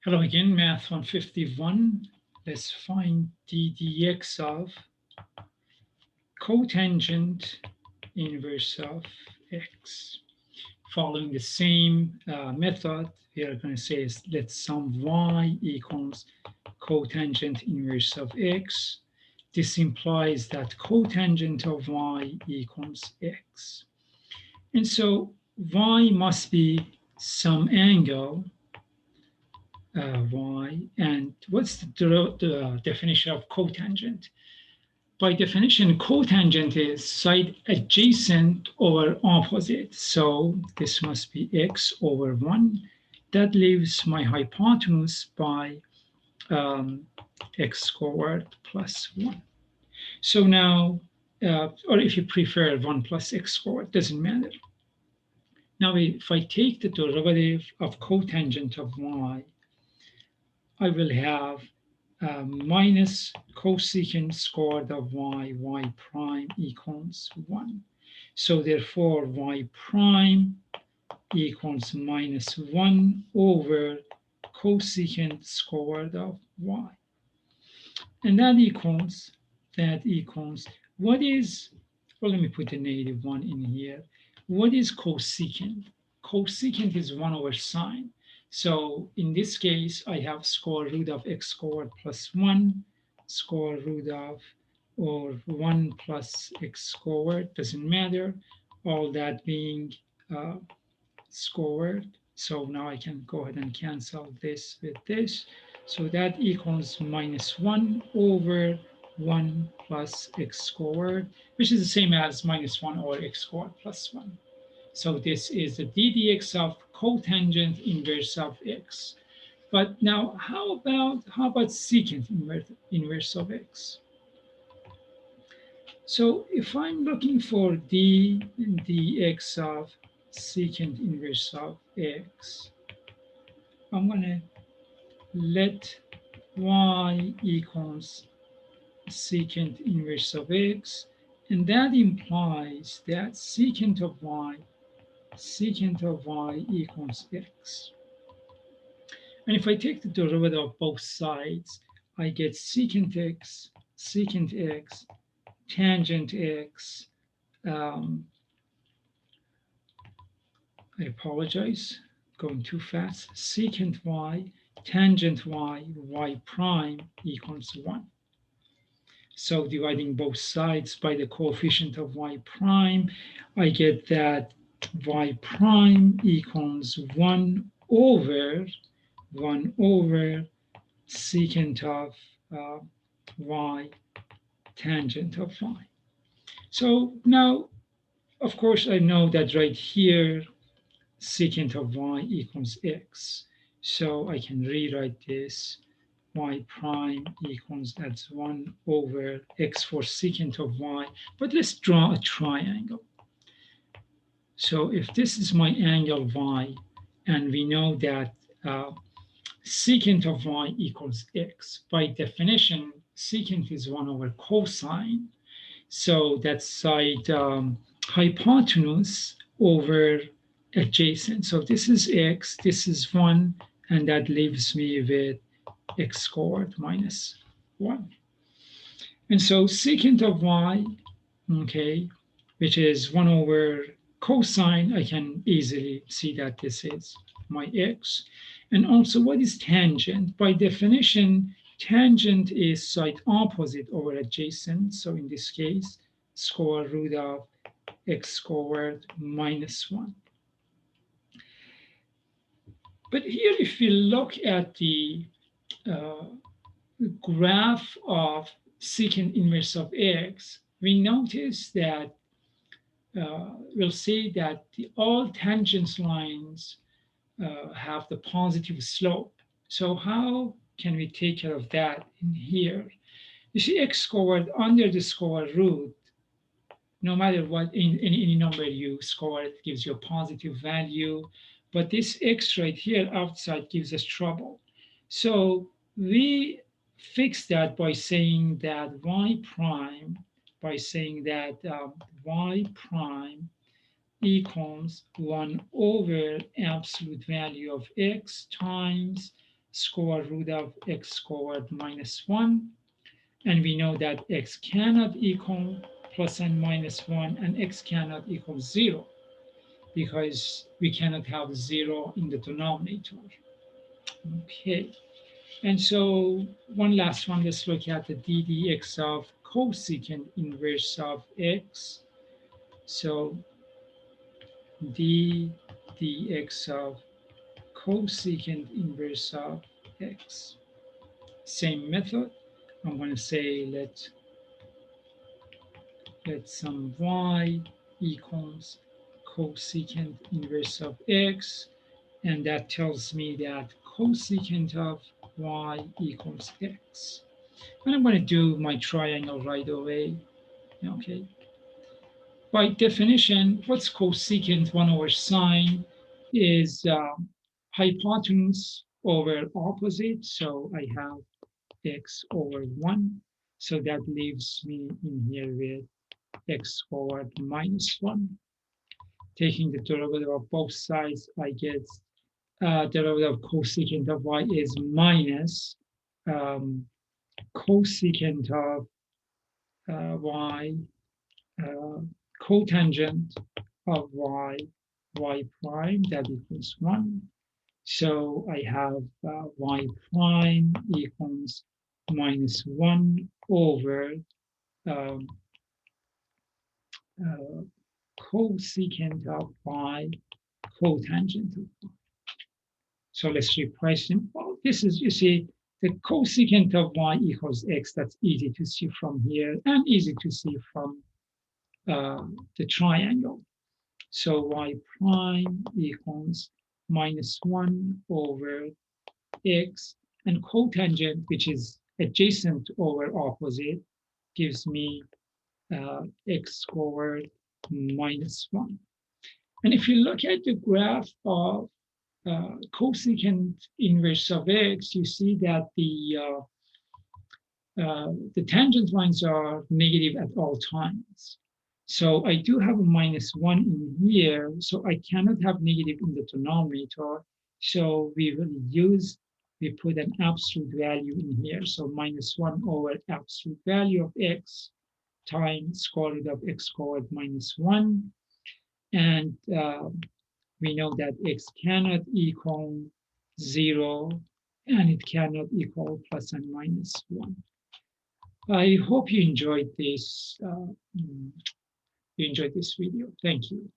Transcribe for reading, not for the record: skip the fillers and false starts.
Hello again, Math 151. Let's find the dx of cotangent inverse of x. Following the same method, we are going to say is let sum y equals cotangent inverse of x. This implies that cotangent of y equals x. And so y must be some angle y. And what's the definition of cotangent? By definition, cotangent is side adjacent over opposite. So this must be x over 1. That leaves my hypotenuse by x squared plus 1. So now, or if you prefer 1 plus x squared, doesn't matter. Now, if I take the derivative of cotangent of y, I will have minus cosecant squared of y prime equals 1. So therefore, y prime equals minus 1 over cosecant squared of y. And that equals, what is, well, let me put a negative 1 in here. What is cosecant? Cosecant is 1 over sine. So in this case, I have square root of x squared plus 1, square root of, or 1 plus x squared, doesn't matter, all that being squared. So now I can go ahead and cancel this with this. So that equals minus 1 over 1 plus x squared, which is the same as minus 1 over x squared plus 1. So this is the ddx of cotangent inverse of x. But now, how about secant inverse of x? So if I'm looking for dx of secant inverse of x, I'm going to let y equals secant inverse of x, and that implies that secant of y equals x. And if I take the derivative of both sides, I get secant x, tangent x, I apologize, going too fast, secant y, tangent y prime equals 1. So dividing both sides by the coefficient of y prime, I get that y prime equals 1 over secant of y tangent of y. So now, of course, I know that right here, secant of y equals x. So I can rewrite this y prime equals, that's 1 over x for secant of y. But let's draw a triangle. So if this is my angle y, and we know that secant of y equals x, by definition, secant is 1 over cosine. So that's side hypotenuse over adjacent. So this is x, this is 1, and that leaves me with x squared minus 1. And so secant of y, okay, which is 1 over cosine, I can easily see that this is my x. And also, what is tangent? By definition, tangent is side opposite over adjacent. So in this case, square root of x squared minus 1. But here, if we look at the graph of secant inverse of x, we notice that we'll see that all tangent lines have the positive slope. So how can we take care of that in here? You see x squared under the square root, no matter what, in any number you score, it gives you a positive value. But this x right here outside gives us trouble. So we fix that by saying that y prime, y prime equals 1 over absolute value of x times square root of x squared minus 1. And we know that x cannot equal plus and minus 1, and x cannot equal 0 because we cannot have 0 in the denominator. Okay, and so one last one, let's look at the ddx of cosecant inverse of x. So d dx of cosecant inverse of x. Same method. I'm going to say let some y equals cosecant inverse of x, and that tells me that cosecant of y equals x. And I'm going to do my triangle right away. Okay. By definition, what's cosecant 1 over sine is hypotenuse over opposite. So I have x over 1. So that leaves me in here with x squared minus 1. Taking the derivative of both sides, I get derivative of cosecant of y is minus um, cosecant of y, uh, cotangent of y prime, that equals 1. So I have y prime equals minus 1 over um, uh, cosecant of y cotangent of y. So let's replace them. Well, this is, you see, the cosecant of y equals x. That's easy to see from here and easy to see from the triangle. So y prime equals minus 1 over x, and cotangent, which is adjacent over opposite, gives me x squared minus 1. And if you look at the graph of cosecant inverse of x, you see that the tangent lines are negative at all times. So I do have a minus 1 in here, so I cannot have negative in the denominator. So we put an absolute value in here. So minus 1 over absolute value of x times square root of x squared minus 1. And we know that x cannot equal 0, and it cannot equal plus and minus 1. I hope you enjoyed this. You enjoyed this video. Thank you.